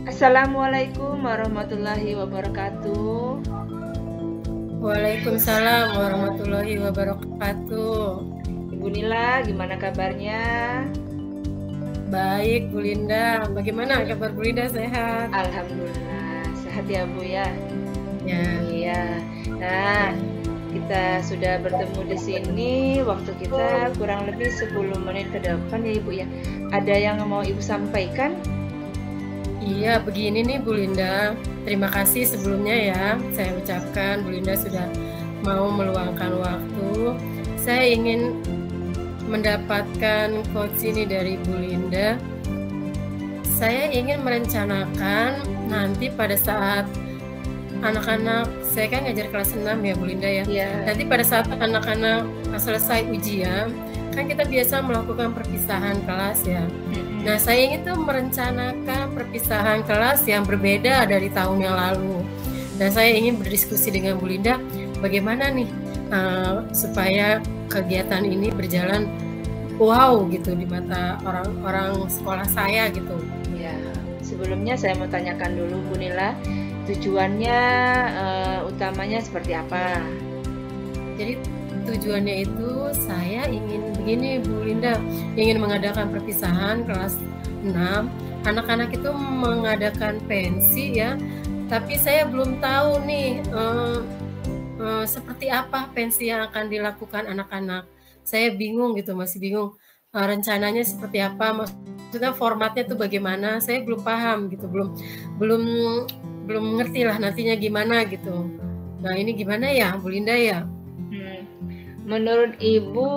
Assalamualaikum warahmatullahi wabarakatuh. Waalaikumsalam warahmatullahi wabarakatuh. Ibu Nila, gimana kabarnya? Baik, Bu Linda. Bagaimana kabar Bu Linda? Sehat? Alhamdulillah, sehat ya Bu ya. Ya. Iya. Nah, kita sudah bertemu di sini. Waktu kita kurang lebih 10 menit ke depan ya Ibu ya. Ada yang mau Ibu sampaikan? Iya, begini nih Bu Linda. Terima kasih sebelumnya ya. Saya ucapkan Bu Linda sudah mau meluangkan waktu. Saya ingin mendapatkan quotes ini dari Bu Linda. Saya ingin merencanakan nanti pada saat anak-anak, saya kan ngajar kelas 6 ya Bu Linda ya. Iya. Nanti pada saat anak-anak selesai ujian, kan kita biasa melakukan perpisahan kelas ya. Nah, saya ingin tuh merencanakan perpisahan kelas yang berbeda dari tahun yang lalu. Dan saya ingin berdiskusi dengan Bu Linda, bagaimana nih supaya kegiatan ini berjalan wow gitu di mata orang-orang sekolah saya gitu. Ya, sebelumnya saya mau tanyakan dulu Bu Nila, tujuannya utamanya seperti apa? Jadi tujuannya itu saya ingin begini Bu Linda, ingin mengadakan perpisahan kelas 6. Anak-anak itu mengadakan pensi ya, tapi saya belum tahu nih seperti apa pensi yang akan dilakukan anak-anak. Saya bingung gitu, masih bingung rencananya seperti apa, maksudnya formatnya tuh bagaimana, saya belum paham gitu, belum ngerti lah nantinya gimana gitu. Nah, ini gimana ya Bu Linda ya? Menurut Ibu,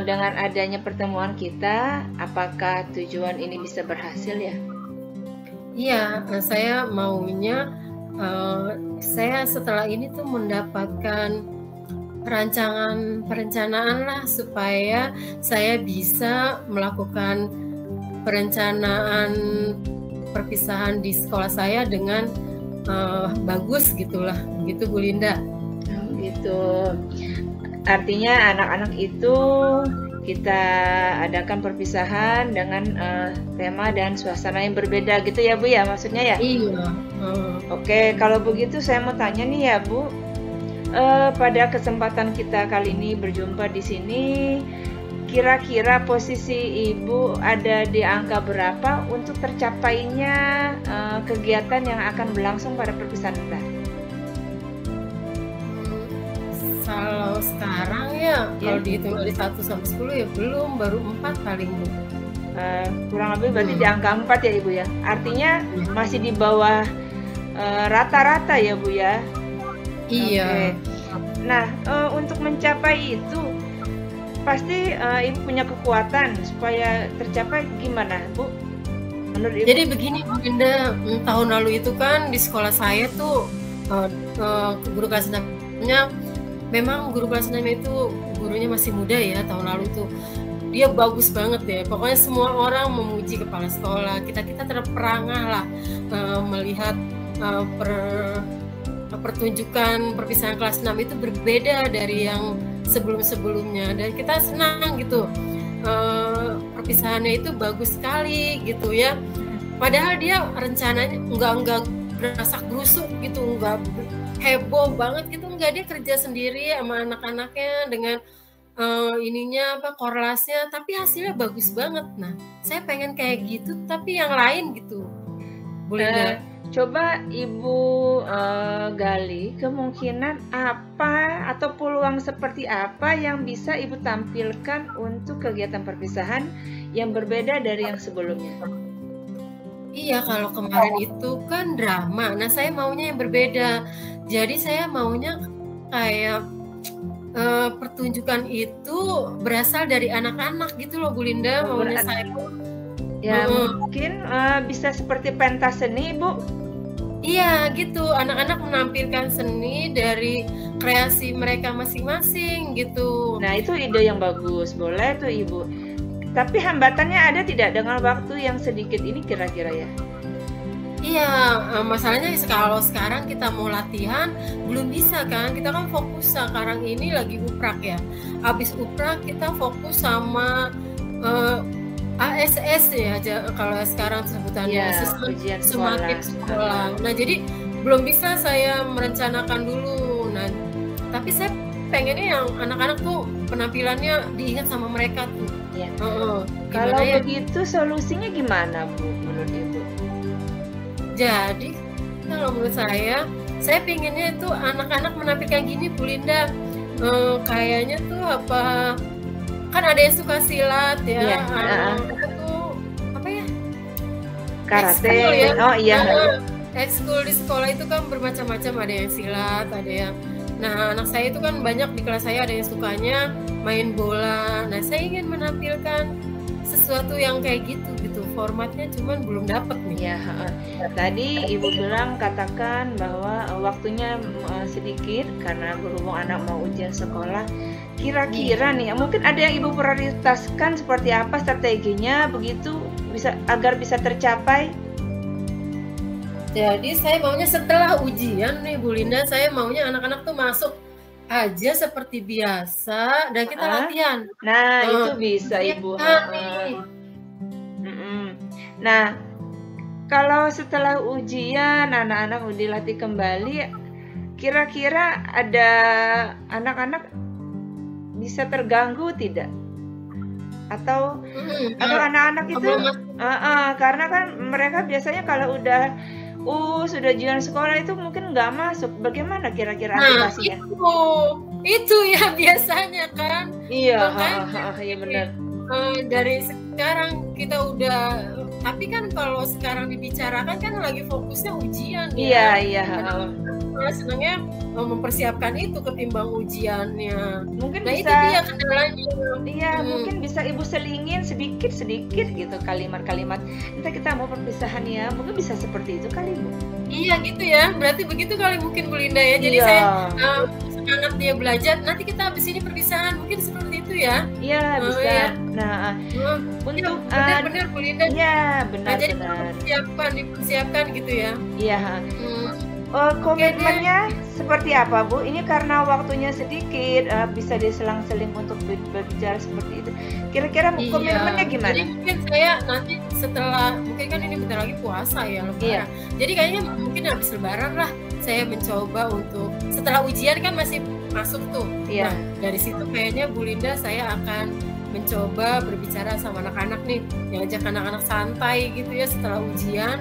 dengan adanya pertemuan kita, apakah tujuan ini bisa berhasil ya? Iya, saya maunya saya setelah ini tuh mendapatkan perencanaan lah supaya saya bisa melakukan perencanaan perpisahan di sekolah saya dengan bagus gitulah, begitu Bu Linda. Gitu. Artinya anak-anak itu kita adakan perpisahan dengan tema dan suasana yang berbeda gitu ya Bu ya, maksudnya ya? Iya. Oke, kalau begitu saya mau tanya nih ya Bu, pada kesempatan kita kali ini berjumpa di sini, kira-kira posisi Ibu ada di angka berapa untuk tercapainya kegiatan yang akan berlangsung pada perpisahan kita? Kalau sekarang ya, kalau dihitung dari 1 sampai 10 ya belum, baru 4 paling Bu. Kurang lebih berarti di angka 4 ya Ibu ya. Artinya masih di bawah rata-rata ya Bu ya. Iya. Okay. Nah, untuk mencapai itu pasti Ibu punya kekuatan supaya tercapai gimana Bu? Menurut Ibu? Jadi begini Bu Linda, tahun lalu itu kan di sekolah saya tuh guru kelas 6-nya, memang guru kelas 6 itu gurunya masih muda ya, tahun lalu tuh dia bagus banget ya. Pokoknya semua orang memuji kepala sekolah. Kita terperangah lah melihat pertunjukan perpisahan kelas 6 itu berbeda dari yang sebelum-sebelumnya, dan kita senang gitu. Perpisahannya itu bagus sekali gitu ya. Padahal dia rencananya enggak berasak berusuk gitu, enggak heboh banget gitu, enggak, dia kerja sendiri sama anak-anaknya dengan korlasnya, tapi hasilnya bagus banget. Nah, saya pengen kayak gitu tapi yang lain gitu Bu Linda. Coba Ibu gali kemungkinan apa atau peluang seperti apa yang bisa Ibu tampilkan untuk kegiatan perpisahan yang berbeda dari yang sebelumnya. Iya, kalau kemarin itu kan drama. Nah, saya maunya yang berbeda. Jadi saya maunya kayak pertunjukan itu berasal dari anak-anak gitu loh Bu Linda. Maunya saya Ya mungkin bisa seperti pentas seni, Bu. Iya gitu, anak-anak menampilkan seni dari kreasi mereka masing-masing gitu. Nah itu ide yang bagus, boleh tuh Ibu. Tapi hambatannya ada tidak dengan waktu yang sedikit ini kira-kira ya? Iya, masalahnya kalau sekarang kita mau latihan belum bisa kan, kita kan fokus sekarang ini lagi uprak ya. Habis uprak kita fokus sama ASS ya, kalau sekarang sebutannya Ya, asesmen ujian sumatif sekolah. Nah jadi belum bisa saya merencanakan dulu. Nah tapi saya pengennya yang anak-anak tuh penampilannya diingat sama mereka tuh. Ya. Gimana Kalau ya? begitu solusinya gimana Bu menurut Ibu? Jadi kalau menurut saya pinginnya itu anak-anak menampilkan gini Bu Linda. Kayaknya tuh apa, kan ada yang suka silat ya, Iya, apa tuh apa ya, karate. ekskul ya. Oh iya. Ekskul di sekolah itu kan bermacam-macam, ada yang silat, ada yang, nah anak saya itu kan banyak di kelas saya ada yang sukanya main bola. Nah saya ingin menampilkan sesuatu yang kayak gitu formatnya, cuman belum dapat nih. Ya, tadi Ibu bilang katakan bahwa waktunya sedikit karena berhubung anak mau ujian sekolah. Kira-kira nih, mungkin ada yang Ibu prioritaskan seperti apa strateginya begitu agar bisa tercapai? Jadi saya maunya setelah ujian nih Bu Linda, saya maunya anak-anak tuh masuk aja seperti biasa dan kita latihan. Nah, itu bisa Ibu. Nah, kalau setelah ujian anak-anak udah dilatih kembali, kira-kira ada anak-anak bisa terganggu tidak? Atau anak-anak itu karena kan mereka biasanya kalau udah sudah ujian sekolah itu mungkin nggak masuk. Bagaimana kira-kira antisipasinya? Itu ya biasanya kan. Iya, iya benar. Dari sekarang kita udah, tapi kan kalau sekarang dibicarakan kan lagi fokusnya ujian ya. Iya. Senangnya mempersiapkan itu ketimbang ujiannya. Mungkin nah bisa, itu dia kendalanya. Iya, mungkin bisa Ibu selingin sedikit gitu kalimat-kalimat. Nanti kita mau perpisahan ya, mungkin bisa seperti itu kali Bu. Iya gitu ya, berarti begitu kali mungkin Bu Linda ya. Jadi saya semangat dia belajar, nanti kita habis ini perpisahan, mungkin seperti itu ya. Iya bisa. Ya. Nah untuk benar Bu Linda. Iya benar. Jadi dipersiapkan gitu ya. Iya. Komitmennya seperti apa Bu? Ini karena waktunya sedikit, bisa diselang-seling untuk berbicara seperti itu. Kira-kira komitmennya gimana? Jadi mungkin saya nanti setelah, mungkin kan ini bentar lagi puasa ya Lebaran. Iya. Jadi kayaknya mungkin habis Lebaran lah saya mencoba untuk, setelah ujian kan masih masuk tuh. Iya. Nah dari situ kayaknya Bu Linda saya akan mencoba berbicara sama anak-anak nih, ngajak anak-anak santai gitu ya setelah ujian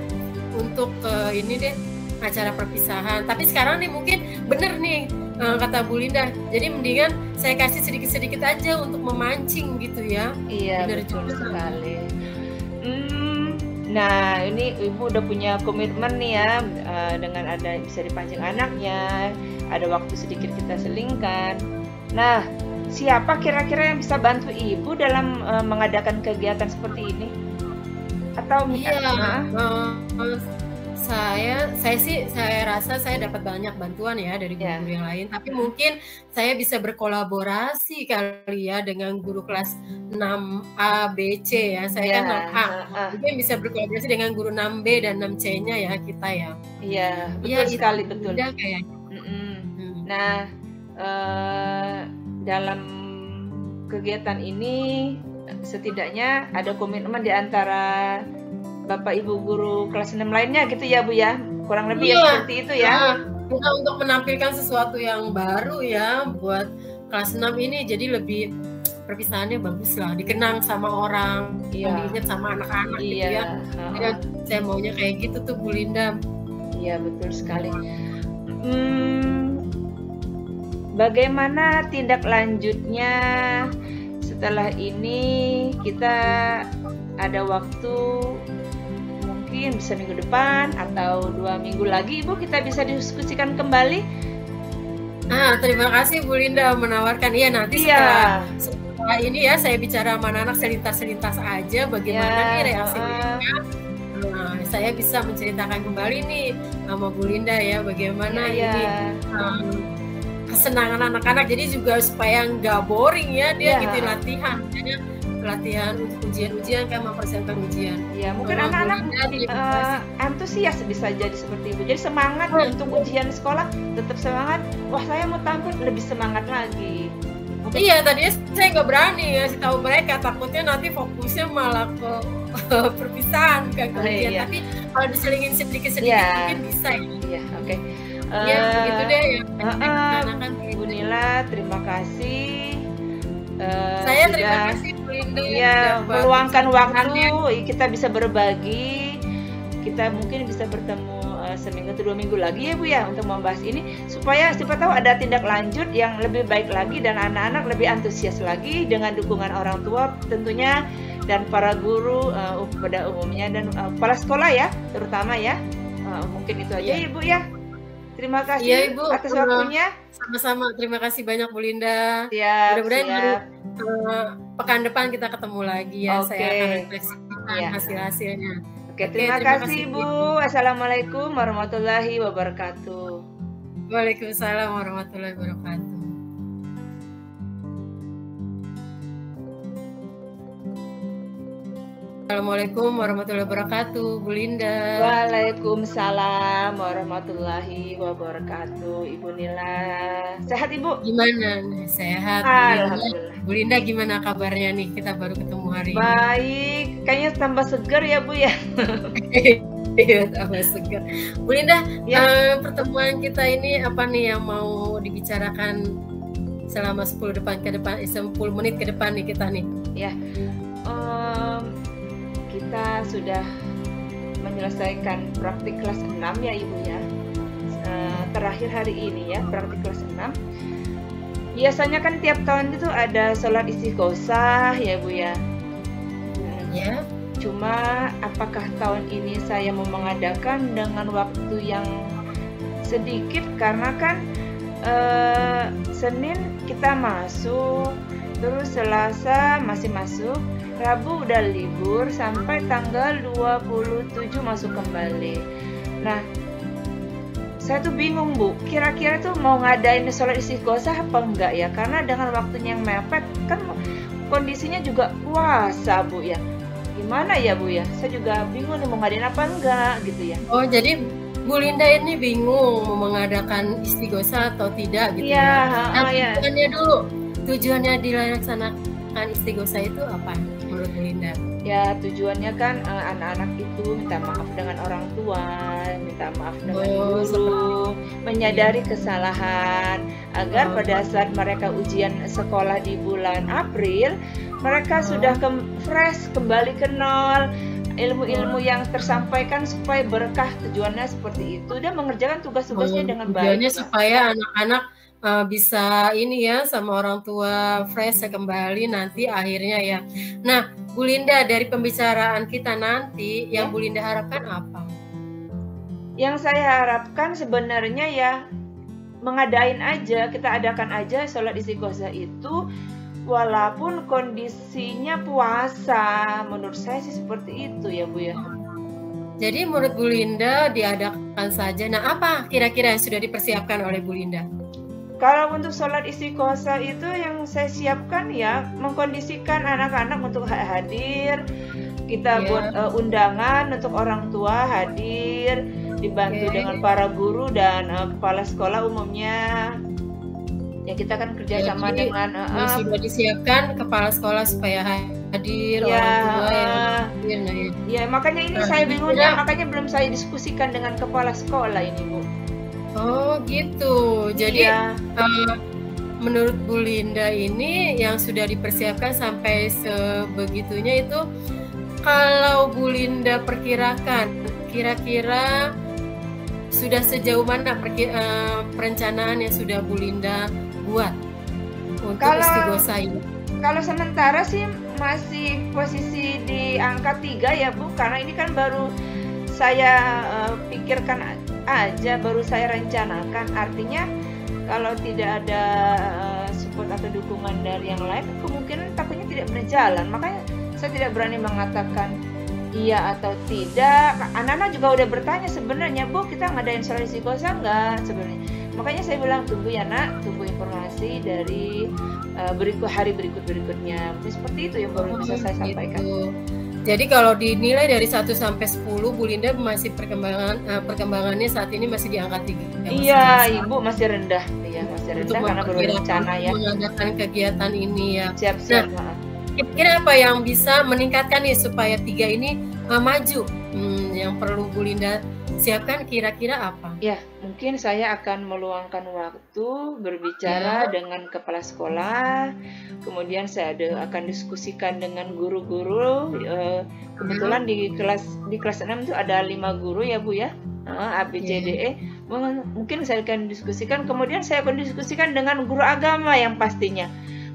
untuk ini deh, acara perpisahan. Tapi sekarang nih mungkin bener nih kata Bu Linda, jadi mendingan saya kasih sedikit-sedikit aja untuk memancing gitu ya. Iya bener betul sekali. Nah ini Ibu udah punya komitmen nih ya, dengan ada bisa dipancing anaknya, ada waktu sedikit kita selingkan. Nah siapa kira-kira yang bisa bantu Ibu dalam mengadakan kegiatan seperti ini? Atau saya rasa saya dapat banyak bantuan ya dari guru yang lain, tapi mungkin saya bisa berkolaborasi kali ya dengan guru kelas 6A, B, C ya. Saya kan 6A. Mungkin bisa berkolaborasi dengan guru 6B dan 6C-nya ya kita ya. Iya, betul sekali, betul. Kayaknya. Nah, dalam kegiatan ini setidaknya ada komitmen di antara Bapak Ibu guru kelas 6 lainnya gitu ya Bu ya, kurang lebih ya seperti itu ya. Kita untuk menampilkan sesuatu yang baru ya buat kelas 6 ini, jadi lebih perpisahannya bagus lah, dikenang sama orang, diingat sama anak-anak gitu ya. Saya maunya kayak gitu tuh Bu Linda. Iya betul sekali. Bagaimana tindak lanjutnya setelah ini? Kita ada waktu mungkin bisa minggu depan atau 2 minggu lagi Ibu kita bisa diskusikan kembali. Terima kasih Bu Linda menawarkan. Iya nanti setelah ini ya saya bicara sama anak selintas-selintas aja bagaimana nih reaksi mereka. Nah, saya bisa menceritakan kembali nih sama Bu Linda ya bagaimana ini kesenangan anak-anak, jadi juga supaya nggak boring ya dia gitu latihan. Latihan untuk ujian-ujian kan mempersiapkan ujian. Ya mungkin anak-anak antusias bisa jadi seperti itu. Jadi semangat untuk ujian sekolah, tetap semangat. Wah saya mau tampil, lebih semangat lagi. Iya tadinya saya nggak berani ngasih tahu mereka, takutnya nanti fokusnya malah ke perpisahan ke ujian. Tapi kalau diselingin sedikit-sedikit mungkin bisa ya. Iya oke. Ya begitu deh ya. Bu Nila terima kasih. Saya terima kasih Bu Linda ya meluangkan waktu kita bisa berbagi, kita mungkin bisa bertemu seminggu atau 2 minggu lagi ya Bu ya untuk membahas ini supaya siapa tahu ada tindak lanjut yang lebih baik lagi dan anak-anak lebih antusias lagi dengan dukungan orang tua tentunya dan para guru pada umumnya dan kepala sekolah ya terutama ya. Mungkin itu aja ya Bu ya. Terima kasih ya, Ibu, atas waktunya. Sama-sama, terima kasih banyak Bu Linda. Mudah-mudahan pekan depan kita ketemu lagi ya. Saya akan refleksikan hasil-hasilnya. Oke, terima kasih Bu. Assalamualaikum warahmatullahi wabarakatuh. Waalaikumsalam warahmatullahi wabarakatuh. Assalamualaikum warahmatullahi wabarakatuh, Bu Linda. Waalaikumsalam warahmatullahi wabarakatuh, Ibu Nila. Sehat Ibu? Gimana? Sehat. Alhamdulillah. Bu Linda gimana kabarnya nih? Kita baru ketemu hari ini. Baik, kayaknya tambah segar ya Bu ya. Iya, tambah segar. Bu Linda, pertemuan kita ini apa nih yang mau dibicarakan selama 10 menit ke depan nih kita nih? Ya. Kita sudah menyelesaikan praktik kelas 6 ya Ibu ya. Terakhir hari ini ya praktik kelas 6. Biasanya kan tiap tahun itu ada sholat istighosah ya Bu ya. Ya. Cuma apakah tahun ini saya mau mengadakan dengan waktu yang sedikit karena kan Senin kita masuk, terus Selasa masih masuk, Rabu udah libur sampai tanggal 27 masuk kembali. Nah, saya tuh bingung Bu, kira-kira tuh mau ngadain sholat istighosah apa enggak ya? Karena dengan waktunya yang mepet, kan kondisinya juga puasa Bu ya. Gimana ya Bu ya? Saya juga bingung nih mau ngadain apa enggak gitu ya. Oh jadi Bu Linda ini bingung mau mengadakan istighosah atau tidak gitu ya? Tujuannya dulu, tujuannya dilaksanakan istighosah itu apa? Menurut Bu Linda? Ya tujuannya kan anak-anak itu minta maaf dengan orang tua, minta maaf dengan guru, menyadari kesalahan agar pada saat mereka ujian sekolah di bulan April mereka sudah fresh, kembali ke nol, ilmu-ilmu yang tersampaikan supaya berkah. Tujuannya seperti itu, dia mengerjakan tugas-tugasnya dengan baik. Tujuannya supaya anak-anak bisa ini ya sama orang tua fresh kembali nanti akhirnya ya. Nah Bu Linda, dari pembicaraan kita nanti yang Bu Linda harapkan apa? Yang saya harapkan sebenarnya ya mengadain aja, kita adakan aja sholat istighosah itu walaupun kondisinya puasa. Menurut saya sih seperti itu ya Bu ya. Jadi menurut Bu Linda diadakan saja. Nah apa kira-kira yang sudah dipersiapkan oleh Bu Linda? Kalau untuk sholat istighosah itu yang saya siapkan ya mengkondisikan anak-anak untuk hadir. Kita buat undangan untuk orang tua hadir, dibantu dengan para guru dan kepala sekolah umumnya. Ya kita kan kerjasama dengan sudah disiapkan kepala sekolah supaya hadir, orang tua yang hadir. Ya makanya ini saya bingungnya, makanya belum saya diskusikan dengan kepala sekolah ini Bu. Oh gitu. Jadi menurut Bu Linda ini yang sudah dipersiapkan sampai sebegitunya itu, kalau Bu Linda perkirakan kira-kira sudah sejauh mana perencanaan yang sudah Bu Linda buat untuk istighosah ini? Kalau sementara sih masih posisi di angka 3 ya Bu, karena ini kan baru saya pikirkan aja, baru saya rencanakan. Artinya kalau tidak ada support atau dukungan dari yang lain, kemungkinan takutnya tidak berjalan. Makanya saya tidak berani mengatakan iya atau tidak. Anak-anak juga udah bertanya sebenarnya, Bu, kita ngadain sholat istiqosah nggak sebenarnya. Makanya saya bilang tunggu ya nak, tunggu informasi dari hari berikutnya. Seperti itu yang baru bisa saya sampaikan. Jadi kalau dinilai dari 1 sampai 10, Bu Linda masih perkembangannya saat ini masih di angka 3. Iya, Ibu masih rendah. Iya, masih rendah karena baru rencana ya. Mengadakan kegiatan ini ya. Siap-siap. Nah, kira-kira apa yang bisa meningkatkan nih supaya 3 ini maju? Yang perlu Bu Linda siapkan kira-kira apa? Ya, mungkin saya akan meluangkan waktu berbicara dengan kepala sekolah. Kemudian saya akan diskusikan dengan guru-guru. Kebetulan di kelas 6 itu ada 5 guru ya Bu ya. A, B, C, D, E. Mungkin saya akan diskusikan. Kemudian saya akan diskusikan dengan guru agama yang pastinya.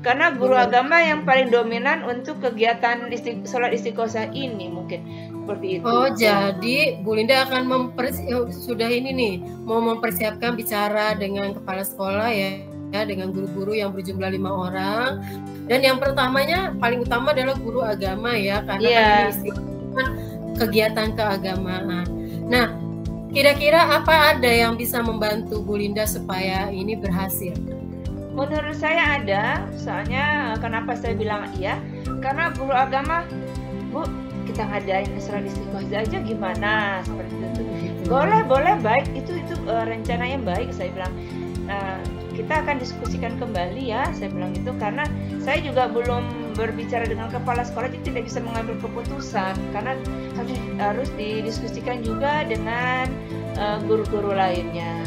Karena guru agama yang paling dominan untuk kegiatan sholat istiqosah ini mungkin seperti itu. Oh, jadi Bu Linda akan sudah ini nih mau mempersiapkan bicara dengan kepala sekolah ya, dengan guru-guru yang berjumlah 5 orang. Dan yang pertamanya paling utama adalah guru agama ya, karena ini kegiatan keagamaan. Nah, kira-kira apa ada yang bisa membantu Bu Linda supaya ini berhasil? Menurut saya ada, soalnya kenapa saya bilang iya? Karena guru agama, Bu, kita ngadain sholat istiqosah aja gimana? Seperti itu. Boleh, baik. Itu rencana yang baik, saya bilang. Kita akan diskusikan kembali ya, saya bilang itu karena saya juga belum berbicara dengan kepala sekolah, jadi tidak bisa mengambil keputusan karena harus didiskusikan juga dengan guru-guru lainnya.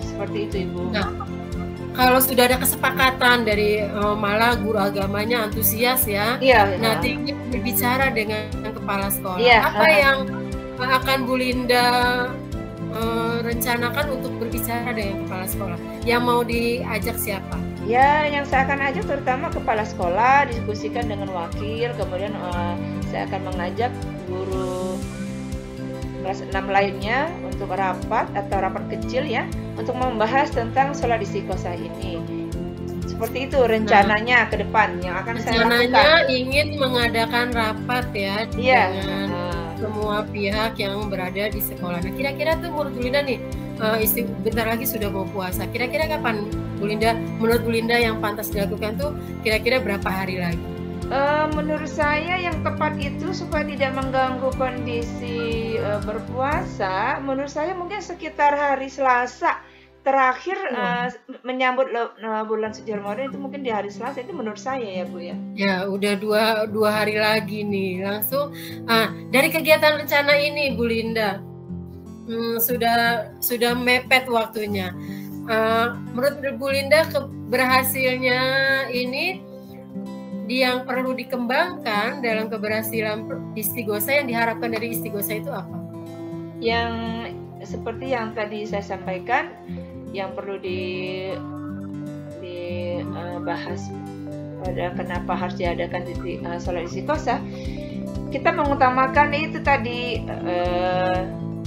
Seperti itu, Ibu. Nah, kalau sudah ada kesepakatan dari malah guru agamanya antusias ya, nanti berbicara dengan kepala sekolah. Apa yang akan Bu Linda rencanakan untuk berbicara dengan kepala sekolah? Yang mau diajak siapa? Ya, yang saya akan ajak terutama kepala sekolah, diskusikan dengan wakil, kemudian saya akan mengajak guru kelas 6 lainnya untuk rapat kecil ya, untuk membahas tentang sholat istiqosah ini. Seperti itu rencananya ke depan yang akan saya lakukan. Rencananya ingin mengadakan rapat ya dengan semua pihak yang berada di sekolah. Nah, kira-kira tuh menurut Bu Linda nih, bentar lagi sudah mau puasa. Kira-kira kapan menurut Bu Linda yang pantas dilakukan tuh kira-kira berapa hari lagi? Menurut saya yang tepat itu supaya tidak mengganggu kondisi berpuasa, menurut saya mungkin sekitar hari Selasa terakhir menyambut bulan suci Ramadan itu mungkin di hari Selasa, itu menurut saya ya Bu ya. Ya udah dua hari lagi nih langsung. Dari kegiatan rencana ini Bu Linda sudah mepet waktunya. Menurut Bu Linda berhasilnya ini yang perlu dikembangkan dalam keberhasilan istighosah, yang diharapkan dari istighosah itu apa? Yang seperti yang tadi saya sampaikan, yang perlu dibahas pada kenapa harus diadakan sholat istighosah, kita mengutamakan itu tadi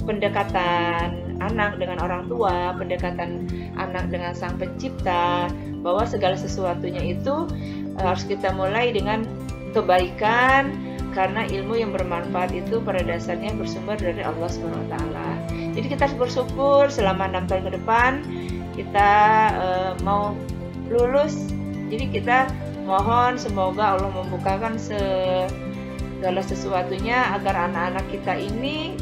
pendekatan anak dengan orang tua, pendekatan anak dengan sang pencipta, bahwa segala sesuatunya itu harus kita mulai dengan kebaikan, karena ilmu yang bermanfaat itu pada dasarnya bersumber dari Allah SWT. Jadi kita harus bersyukur selama 6 tahun ke depan kita mau lulus. Jadi kita mohon semoga Allah membukakan segala sesuatunya agar anak-anak kita ini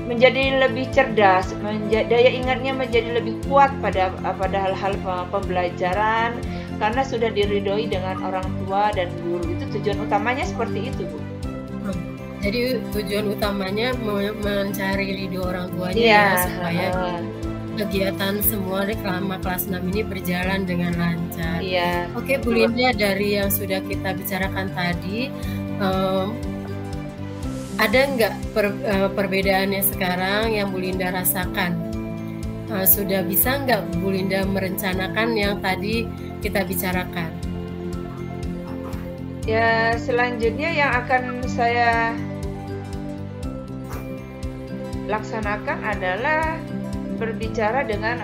menjadi lebih cerdas, daya ingatnya menjadi lebih kuat pada hal-hal pembelajaran, karena sudah diridhoi dengan orang tua dan guru. Itu tujuan utamanya seperti itu, Bu. Jadi tujuan utamanya mencari ridho orang tuanya ya, supaya kegiatan semua selama kelas 6 ini berjalan dengan lancar. Oke, Bu Linda, dari yang sudah kita bicarakan tadi, ada nggak perbedaannya sekarang yang Bu Linda rasakan? Sudah bisa nggak Bu Linda merencanakan yang tadi kita bicarakan? Ya, selanjutnya yang akan saya laksanakan adalah berbicara dengan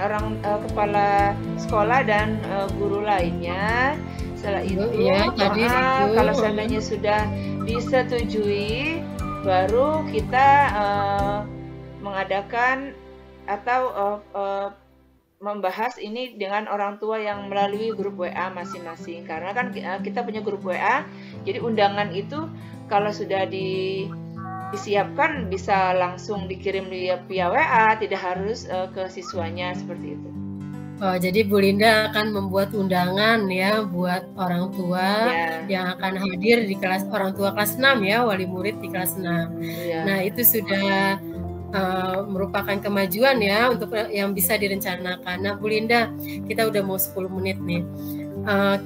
kepala sekolah dan guru lainnya. Setelah itu, ya, tadi itu kalau seandainya sudah disetujui, baru kita mengadakan atau membahas ini dengan orang tua yang melalui grup WA masing-masing. Karena kan kita punya grup WA, jadi undangan itu kalau sudah disiapkan bisa langsung dikirim via WA, tidak harus ke siswanya seperti itu. Oh, jadi Bu Linda akan membuat undangan ya buat orang tua yang akan hadir di kelas orang tua kelas 6 ya, wali murid di kelas 6. Nah, itu sudah merupakan kemajuan ya untuk yang bisa direncanakan. Nah, Bu Linda, kita udah mau 10 menit nih.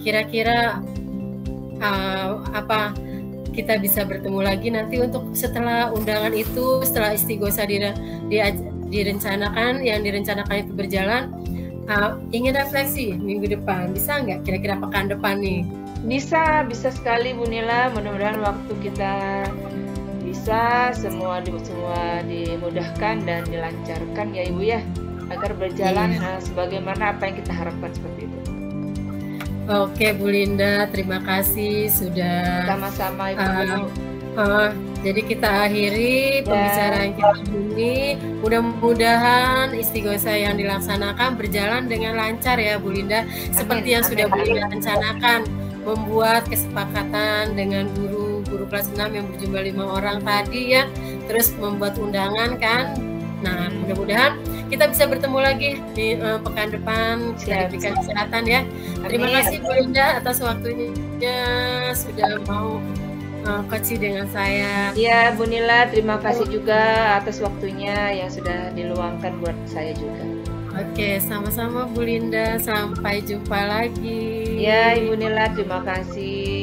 Kira-kira apa kita bisa bertemu lagi nanti untuk setelah undangan itu, setelah istighosah direncanakan, yang direncanakan itu berjalan, ingin refleksi minggu depan, bisa nggak kira-kira pekan depan nih? Bisa sekali Bu Nila, mudah-mudahan waktu kita bisa semua dimudahkan dan dilancarkan ya Ibu ya, agar berjalan sebagaimana apa yang kita harapkan seperti itu. Oke Bu Linda, terima kasih sudah sama-sama Ibu. Jadi kita akhiri pembicaraan kita ini. Mudah-mudahan istighosah yang dilaksanakan berjalan dengan lancar ya Bu Linda. Seperti yang sudah Bu Linda rencanakan, membuat kesepakatan dengan guru kelas 6 yang berjumlah 5 orang tadi ya. Terus membuat undangan kan. Nah, mudah-mudahan kita bisa bertemu lagi di pekan depan. Kita diberikan kesehatan ya. Terima kasih Bu Linda atas waktunya, sudah mau coaching dengan saya. Ya Bu Nila, terima kasih juga atas waktunya yang sudah diluangkan buat saya juga. Oke, sama-sama Bu Linda, sampai jumpa lagi. Ya Ibu Nila, terima kasih.